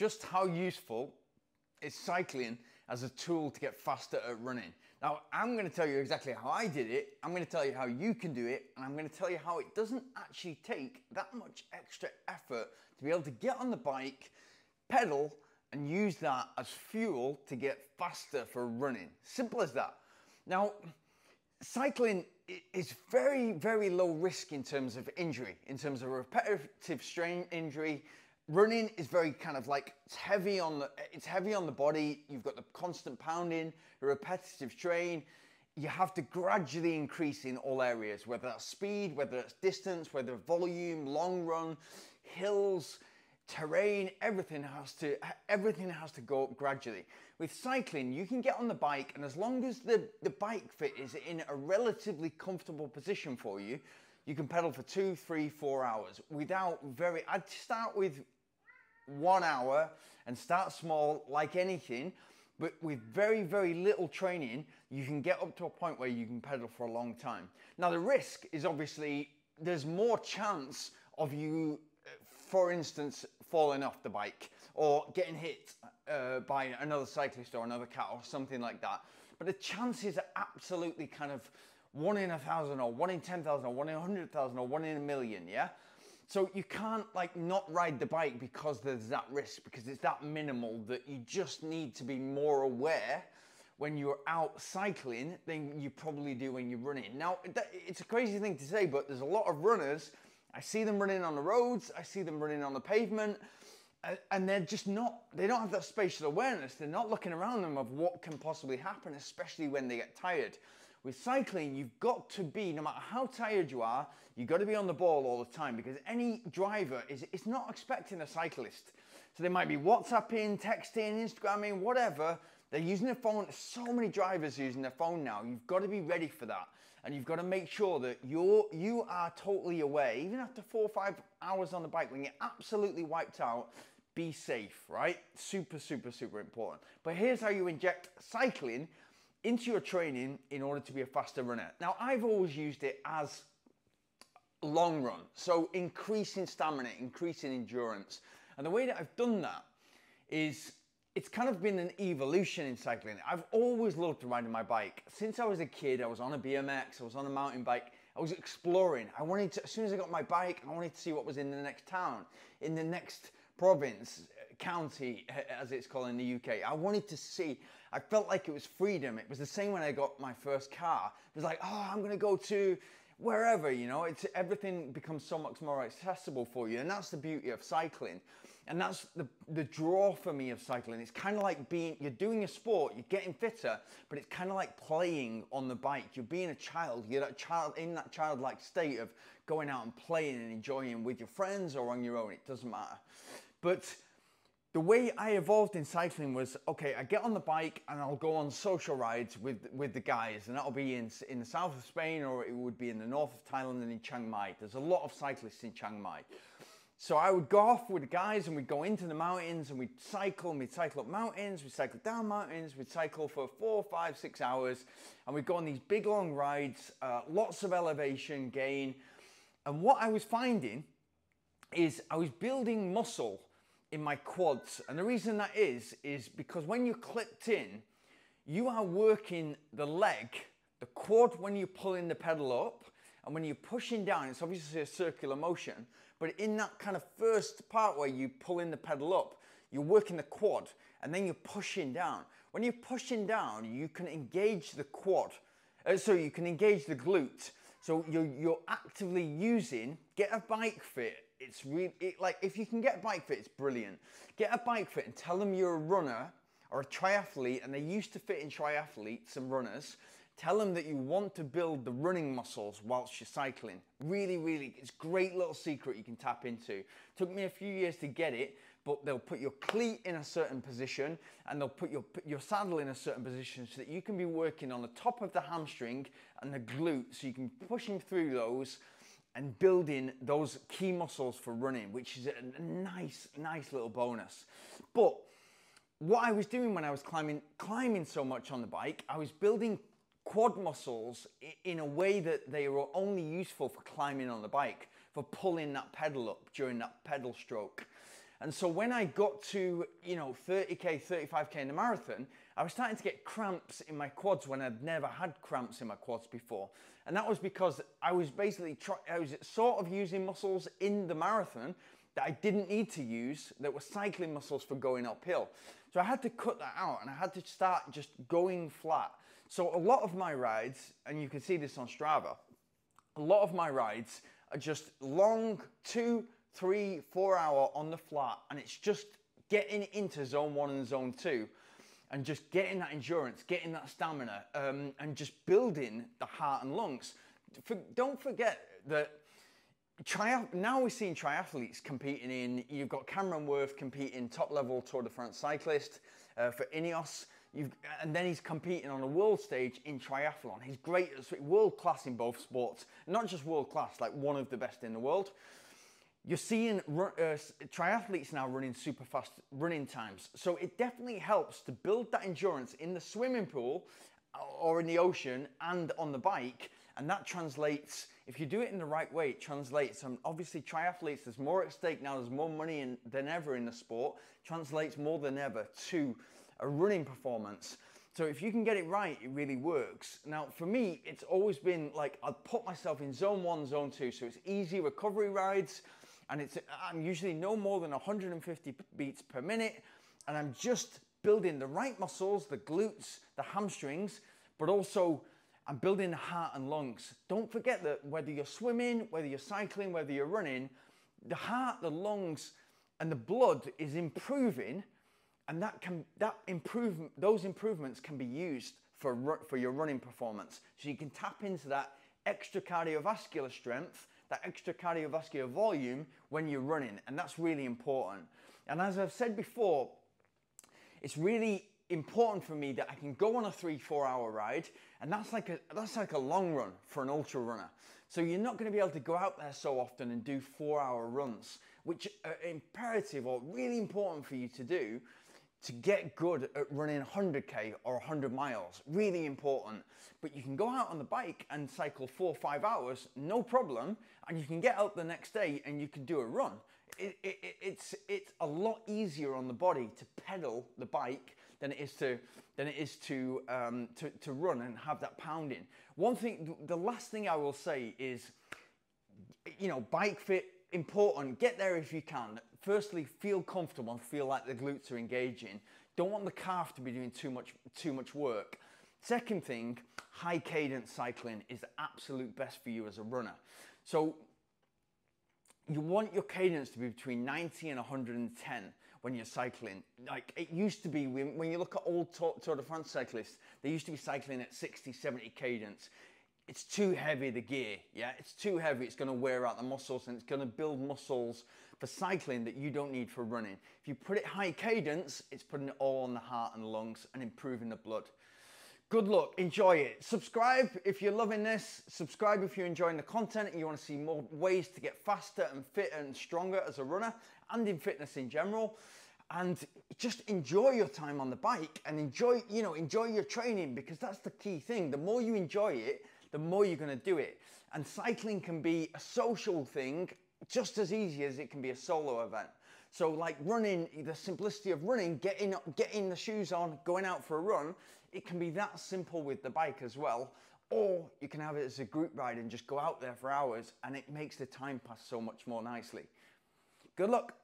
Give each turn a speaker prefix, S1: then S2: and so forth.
S1: just how useful is cycling as a tool to get faster at running. Now, I'm going to tell you exactly how I did it, I'm going to tell you how you can do it, and I'm going to tell you how it doesn't actually take that much extra effort to be able to get on the bike, pedal, and use that as fuel to get faster for running. Simple as that. Now, cycling is very, very low risk in terms of injury, in terms of repetitive strain injury. Running is very kind of like, it's heavy on the body. You've got the constant pounding, the repetitive strain. You have to gradually increase in all areas, whether that's speed, whether that's distance, whether volume, long run, hills, terrain, everything has to go up gradually. With cycling, you can get on the bike, and as long as the bike fit is in a relatively comfortable position for you, you can pedal for 2, 3, 4 hours I'd start with 1 hour and start small like anything, but with very, very little training, you can get up to a point where you can pedal for a long time. Now, the risk is obviously there's more chance of you, for instance, falling off the bike or getting hit by another cyclist or another car or something like that. But the chances are absolutely kind of 1 in 1,000 or 1 in 10,000 or 1 in 100,000 or 1 in a million, yeah? So you can't like not ride the bike because there's that risk, because it's that minimal that you just need to be more aware when you're out cycling than you probably do when you're running. Now, it's a crazy thing to say, but there's a lot of runners, I see them running on the roads, I see them running on the pavement, and they're just not, they don't have that spatial awareness. They're not looking around them of what can possibly happen, especially when they get tired. With cycling, you've got to be, no matter how tired you are, you've got to be on the ball all the time, because any driver is not expecting a cyclist. So they might be WhatsApping, texting, Instagramming, whatever. They're using their phone. So many drivers are using their phone now. You've got to be ready for that. And you've got to make sure that you are totally aware, even after 4 or 5 hours on the bike, when you're absolutely wiped out, be safe, right? Super, super, super important. But here's how you inject cycling into your training in order to be a faster runner. Now, I've always used it as long run, so increasing stamina, increasing endurance. And the way that I've done that is, it's kind of been an evolution in cycling. I've always loved riding my bike. Since I was a kid, I was on a BMX, I was on a mountain bike, I was exploring. I wanted to, as soon as I got my bike, I wanted to see what was in the next town, in the next province, county, as it's called in the UK. I wanted to see, I felt like it was freedom. It was the same when I got my first car. It was like, oh, I'm gonna go to wherever, you know, everything becomes so much more accessible for you. And that's the beauty of cycling. And that's the draw for me of cycling. It's kind of like you're doing a sport, you're getting fitter, but it's kind of like playing on the bike. You're being a child, you're that child in that childlike state of going out and playing and enjoying with your friends or on your own, it doesn't matter. But the way I evolved in cycling was, okay, I get on the bike and I'll go on social rides with the guys, and that'll be in the south of Spain, or it would be in the north of Thailand and in Chiang Mai. There's a lot of cyclists in Chiang Mai. So I would go off with the guys and we'd go into the mountains and we'd cycle up mountains, we'd cycle down mountains, we'd cycle for 4, 5, 6 hours, and we'd go on these big long rides, lots of elevation gain. And what I was finding is I was building muscle in my quads. And the reason that is because when you're clipped in, you are working the leg, the quad when you're pulling the pedal up, and when you're pushing down, it's obviously a circular motion, but in that kind of first part where you pull in the pedal up, you're working the quad, and then you're pushing down. When you're pushing down, you can engage the quad, so you can engage the glute. So you're actively using, get a bike fit. It's really, like, if you can get a bike fit, it's brilliant. Get a bike fit and tell them you're a runner or a triathlete, and they used to fit in triathletes and runners. Tell them that you want to build the running muscles whilst you're cycling. Really, really, it's a great little secret you can tap into. Took me a few years to get it, but they'll put your cleat in a certain position and they'll put your saddle in a certain position so that you can be working on the top of the hamstring and the glute, so you can push them through those and building those key muscles for running, which is a nice little bonus. But what I was doing when I was climbing so much on the bike, I was building quad muscles in a way that they were only useful for climbing on the bike, for pulling that pedal up during that pedal stroke. And so when I got to, 30K, 35K in the marathon, I was starting to get cramps in my quads when I'd never had cramps in my quads before. And that was because I was basically, I was sort of using muscles in the marathon that I didn't need to use, that were cycling muscles for going uphill. So I had to cut that out and I had to start just going flat. So a lot of my rides, and you can see this on Strava, a lot of my rides are just long 2, 3, 4 hour on the flat, and it's just getting into zone 1 and zone 2 and just getting that endurance, getting that stamina, and just building the heart and lungs. Don't forget that now we're seeing triathletes competing in, you've got Cameron Worth competing top level Tour de France cyclist for Ineos, and then he's competing on a world stage in triathlon. He's great, world class in both sports, not just world class, like one of the best in the world. You're seeing triathletes now running super fast running times. So it definitely helps to build that endurance in the swimming pool or in the ocean and on the bike. And that translates, if you do it in the right way, it translates. And obviously triathletes, there's more at stake now, there's more money than ever in the sport, translates more than ever to a running performance. So if you can get it right, it really works. Now for me, it's always been like, I'll put myself in zone 1, zone 2. So it's easy recovery rides. And I'm usually no more than 150 beats per minute. And I'm just building the right muscles, the glutes, the hamstrings, but also I'm building the heart and lungs. Don't forget that whether you're swimming, whether you're cycling, whether you're running, the heart, the lungs, and the blood is improving, and those improvements can be used for your running performance. So you can tap into that extra cardiovascular strength, that extra cardiovascular volume when you're running, and that's really important. And as I've said before, it's really important for me that I can go on a 3-4 hour ride, and that's like a long run for an ultra runner. So you're not going to be able to go out there so often and do 4-hour runs, which are imperative or really important for you to do to get good at running 100K or 100 miles, really important. But you can go out on the bike and cycle 4 or 5 hours, no problem, and you can get out the next day and you can do a run. It's a lot easier on the body to pedal the bike than it is to run and have that pounding. One thing, the last thing I will say is, bike fit, important. Get there if you can. Firstly, feel comfortable and feel like the glutes are engaging. Don't want the calf to be doing too much work. Second thing, high cadence cycling is the absolute best for you as a runner. So you want your cadence to be between 90 and 110 when you're cycling. Like it used to be, when you look at old Tour de France cyclists, they used to be cycling at 60, 70 cadence. It's too heavy, the gear, yeah? It's too heavy, it's gonna wear out the muscles, and it's gonna build muscles for cycling that you don't need for running. If you put it high cadence, it's putting it all on the heart and lungs and improving the blood. Good luck, enjoy it. Subscribe if you're loving this. Subscribe if you're enjoying the content and you wanna see more ways to get faster and fitter and stronger as a runner and in fitness in general. And just enjoy your time on the bike and enjoy your training, because that's the key thing. The more you enjoy it, the more you're going to do it. And cycling can be a social thing just as easy as it can be a solo event. So like running, the simplicity of running, getting the shoes on, going out for a run, it can be that simple with the bike as well. Or you can have it as a group ride and just go out there for hours, and it makes the time pass so much more nicely. Good luck.